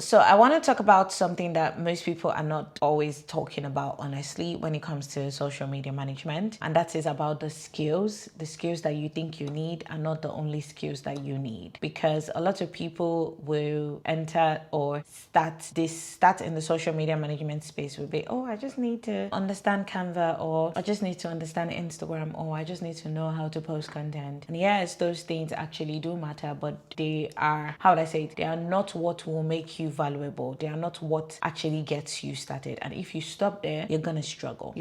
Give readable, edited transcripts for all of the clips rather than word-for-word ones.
So I want to talk about something that most people are not always talking about, honestly, when it comes to social media management. And that is about the skills that you think you need are not the only skills that you need. Because a lot of people will enter or start in the social media management space will be, oh, I just need to understand Canva, or I just need to understand Instagram, or I just need to know how to post content. And yes, those things actually do matter, but they are, how would I say it? They are not what will make you valuable. They are not what actually gets you started. And if you stop there, you're gonna struggle.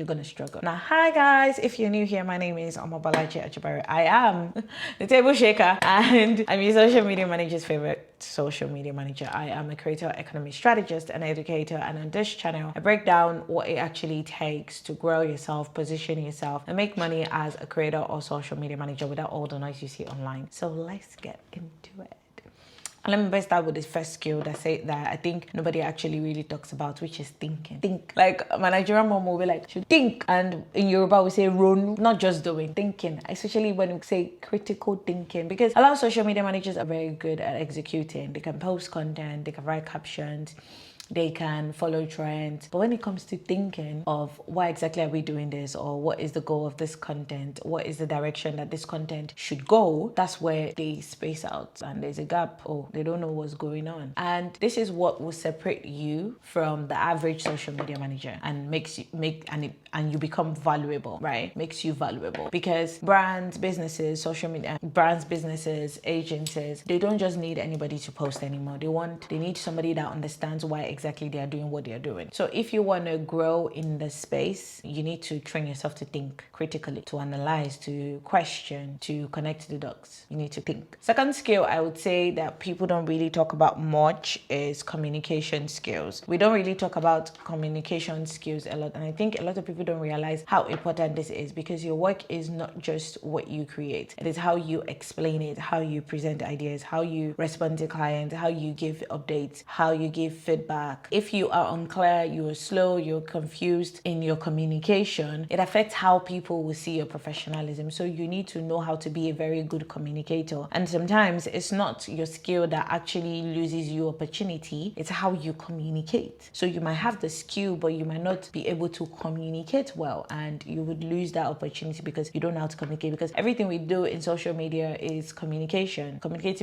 Now, hi guys, if you're new here, my name is Omobalaji Achibari. I am the table shaker, and I'm your social media manager's favorite social media manager. I am a creator, economic strategist, and educator, and on this channel I break down what it actually takes to grow yourself, position yourself, and make money as a creator or social media manager without all the noise you see online. So let's get into it. And let me best start with the first skill that I think nobody actually really talks about, which is thinking. Think. Like my Nigerian mom will be like, should think. And in Yoruba we say ronu, not just doing, thinking. Especially when we say critical thinking. Because a lot of social media managers are very good at executing. They can post content, they can write captions, they can follow trends. But when it comes to thinking of why exactly are we doing this, or what is the goal of this content, what is the direction that this content should go, that's where they space out and there's a gap, or they don't know what's going on. And this is what will separate you from the average social media manager and and you become valuable, right? Makes you valuable. Because brands, businesses, social media brands, businesses, agencies, they don't just need anybody to post anymore. They need somebody that understands why exactly they are doing what they are doing. So if you want to grow in the space, you need to train yourself to think critically, to analyze, to question, to connect the dots. You need to think. Second skill I would say that people don't really talk about much is communication skills. We don't really talk about communication skills a lot, and I think a lot of people don't realize how important this is, because your work is not just what you create. It is how you explain it, how you present ideas, how you respond to clients, how you give updates, how you give feedback. If you are unclear, you are slow, you're confused in your communication, it affects how people will see your professionalism. So you need to know how to be a very good communicator. And sometimes it's not your skill that actually loses you opportunity, it's how you communicate. So you might have the skill, but you might not be able to communicate well, and you would lose that opportunity because you don't know how to communicate. Because everything we do in social media is communicating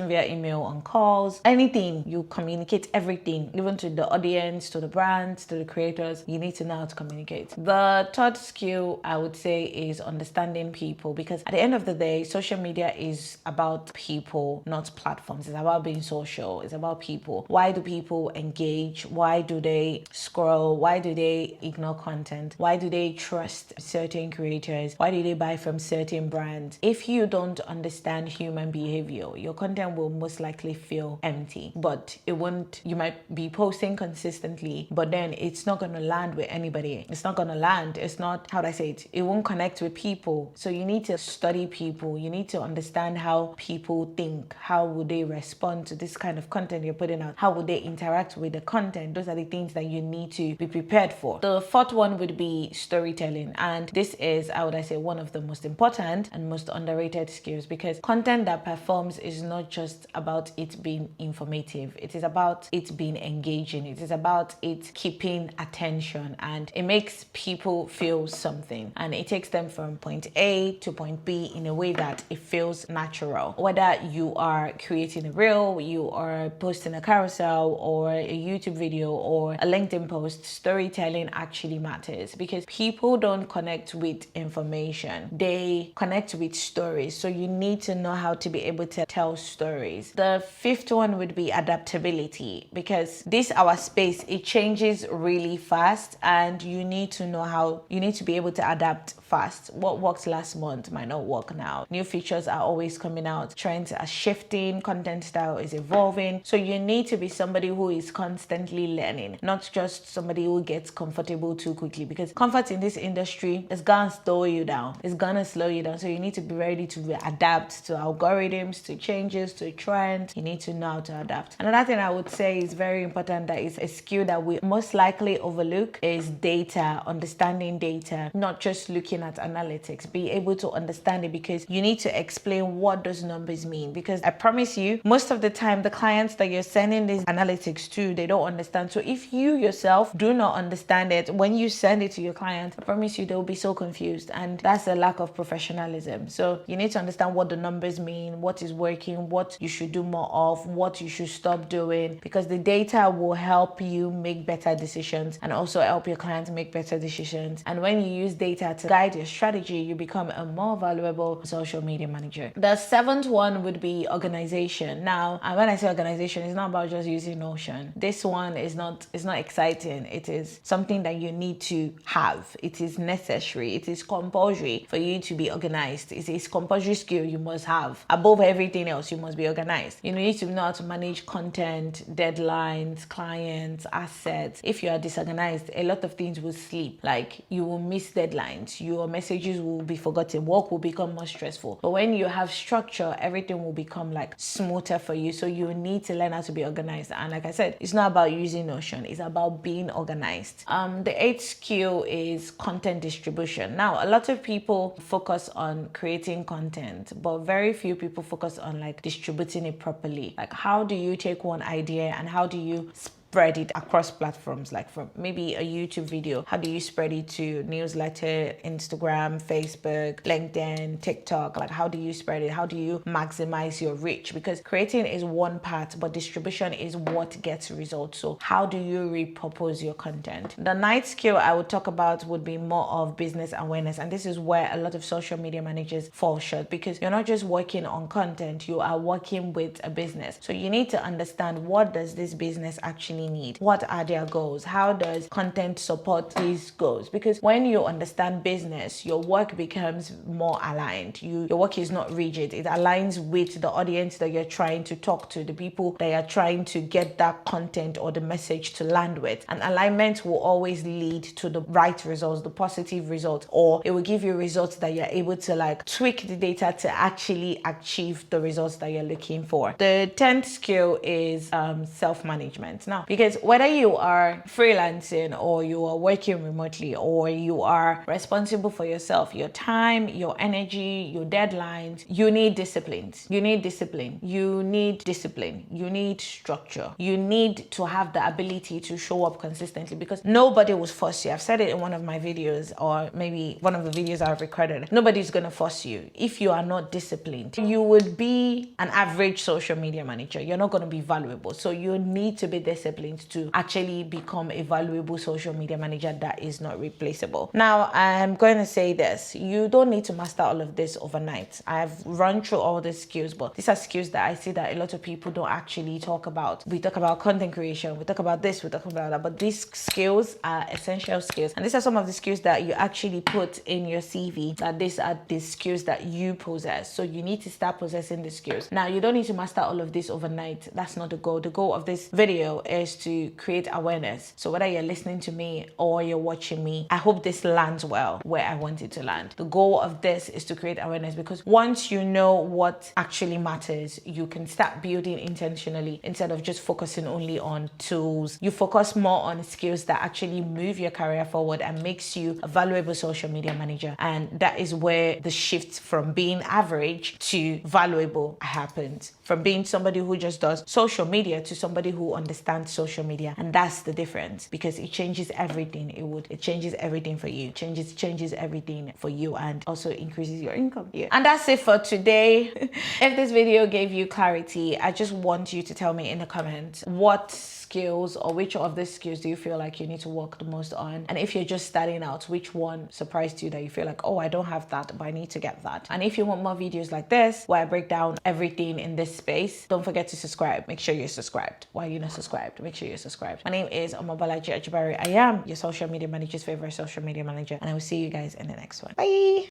via email, on calls, anything. You communicate everything, even to the audience, to the brands, to the creators. You need to know how to communicate. The third skill I would say is understanding people, because at the end of the day, social media is about people, not platforms. It's about being social. It's about people. Why do people engage? Why do they scroll? Why do they ignore content? Why do they trust certain creators? Why do they buy from certain brands? If you don't understand human behavior, your content will most likely feel empty. But it won't, you might be posting consistently, but then it's not going to land with anybody. It's not going to land. It's not, how do I say it? It won't connect with people. So you need to study people. You need to understand how people think. How would they respond to this kind of content you're putting out? How would they interact with the content? Those are the things that you need to be prepared for. The fourth one would be storytelling. And this is, I would say, one of the most important and most underrated skills, because content that performs is not just about it being informative. It is about it being engaging. It is about it keeping attention, and it makes people feel something, and it takes them from point A to point B in a way that it feels natural. Whether you are creating a reel, you are posting a carousel or a YouTube video or a LinkedIn post, storytelling actually matters, because people don't connect with information. They connect with stories. So you need to know how to be able to tell stories. The fifth one would be adaptability, because this our space, it changes really fast, and you need to know how, you need to be able to adapt fast. What worked last month might not work now. New features are always coming out. Trends are shifting. Content style is evolving. So you need to be somebody who is constantly learning, not just somebody who gets comfortable too quickly, because comfort in this industry is gonna slow you down. It's gonna slow you down. So you need to be ready to adapt to algorithms, to changes, to trends. You need to know how to adapt. Another thing I would say is very important that is a skill that we most likely overlook is data, understanding data, not just looking at analytics, be able to understand it, because you need to explain what those numbers mean. Because I promise you, most of the time, the clients that you're sending these analytics to, they don't understand. So if you yourself do not understand it, when you send it to your client, I promise you, they'll be so confused. And that's a lack of professionalism. So you need to understand what the numbers mean, what is working, what you should do more of, what you should stop doing, because the data will help you make better decisions and also help your clients make better decisions. And when you use data to guide your strategy, you become a more valuable social media manager. The seventh one would be organization. Now, and when I say organization, it's not about just using Notion. This one is not exciting. It is something that you need to have. It is necessary. It is compulsory for you to be organized. It is compulsory skill you must have. Above everything else, you must be organized. You need to know how to manage content, deadlines, clients, assets. If you are disorganized, a lot of things will slip. Like, you will miss deadlines, your messages will be forgotten, work will become more stressful. But when you have structure, everything will become like smoother for you. So you need to learn how to be organized. And like I said, it's not about using Notion, it's about being organized. The eighth skill is content distribution. Now, a lot of people focus on creating content, but very few people focus on like distributing it properly. Like, how do you take one idea and how do you spread it across platforms? Like, from maybe a YouTube video, how do you spread it to newsletter, Instagram, Facebook, LinkedIn, TikTok? Like, how do you spread it? How do you maximize your reach? Because creating is one part, but distribution is what gets results. So how do you repurpose your content? The ninth skill I would talk about would be more of business awareness. And this is where a lot of social media managers fall short, because you're not just working on content, you are working with a business. So you need to understand, what does this business actually need? What are their goals? How does content support these goals? Because when you understand business, your work becomes more aligned. Your work is not rigid. It aligns with the audience that you're trying to talk to, the people that you're trying to get that content or the message to land with. And alignment will always lead to the right results, the positive results, or it will give you results that you're able to like tweak the data to actually achieve the results that you're looking for. The 10th skill is self-management. Now, because whether you are freelancing or you are working remotely or you are responsible for yourself, your time, your energy, your deadlines, you need disciplines. You need discipline. You need discipline. You need structure. You need to have the ability to show up consistently, because nobody will force you. I've said it in one of my videos, or maybe one of the videos I've recorded. Nobody's going to force you. If you are not disciplined, you would be an average social media manager. You're not going to be valuable. So you need to be disciplined to actually become a valuable social media manager that is not replaceable. Now, I'm going to say this. You don't need to master all of this overnight. I've run through all the skills, but these are skills that I see that a lot of people don't actually talk about. We talk about content creation, we talk about this, we talk about that, but these skills are essential skills. And these are some of the skills that you actually put in your CV, that these are the skills that you possess. So you need to start possessing the skills. Now, you don't need to master all of this overnight. That's not the goal. The goal of this video is to create awareness. So whether you're listening to me or you're watching me, I hope this lands well where I want it to land. The goal of this is to create awareness, because once you know what actually matters, you can start building intentionally instead of just focusing only on tools. You focus more on skills that actually move your career forward and makes you a valuable social media manager. And that is where the shift from being average to valuable happens. From being somebody who just does social media to somebody who understands social media. And that's the difference, because it changes everything. It changes everything for you. Changes everything for you, and also increases your income. Yeah. And that's it for today. If this video gave you clarity, I just want you to tell me in the comments what skills or which of these skills do you feel like you need to work the most on. And if you're just starting out, which one surprised you that you feel like, oh, I don't have that, but I need to get that. And if you want more videos like this where I break down everything in this space, don't forget to subscribe. Make sure you're subscribed. Why are you not subscribed? Make sure you're subscribed. My name is Omobolaji Ajibari. I am your social media manager's favorite social media manager, and I will see you guys in the next one. Bye.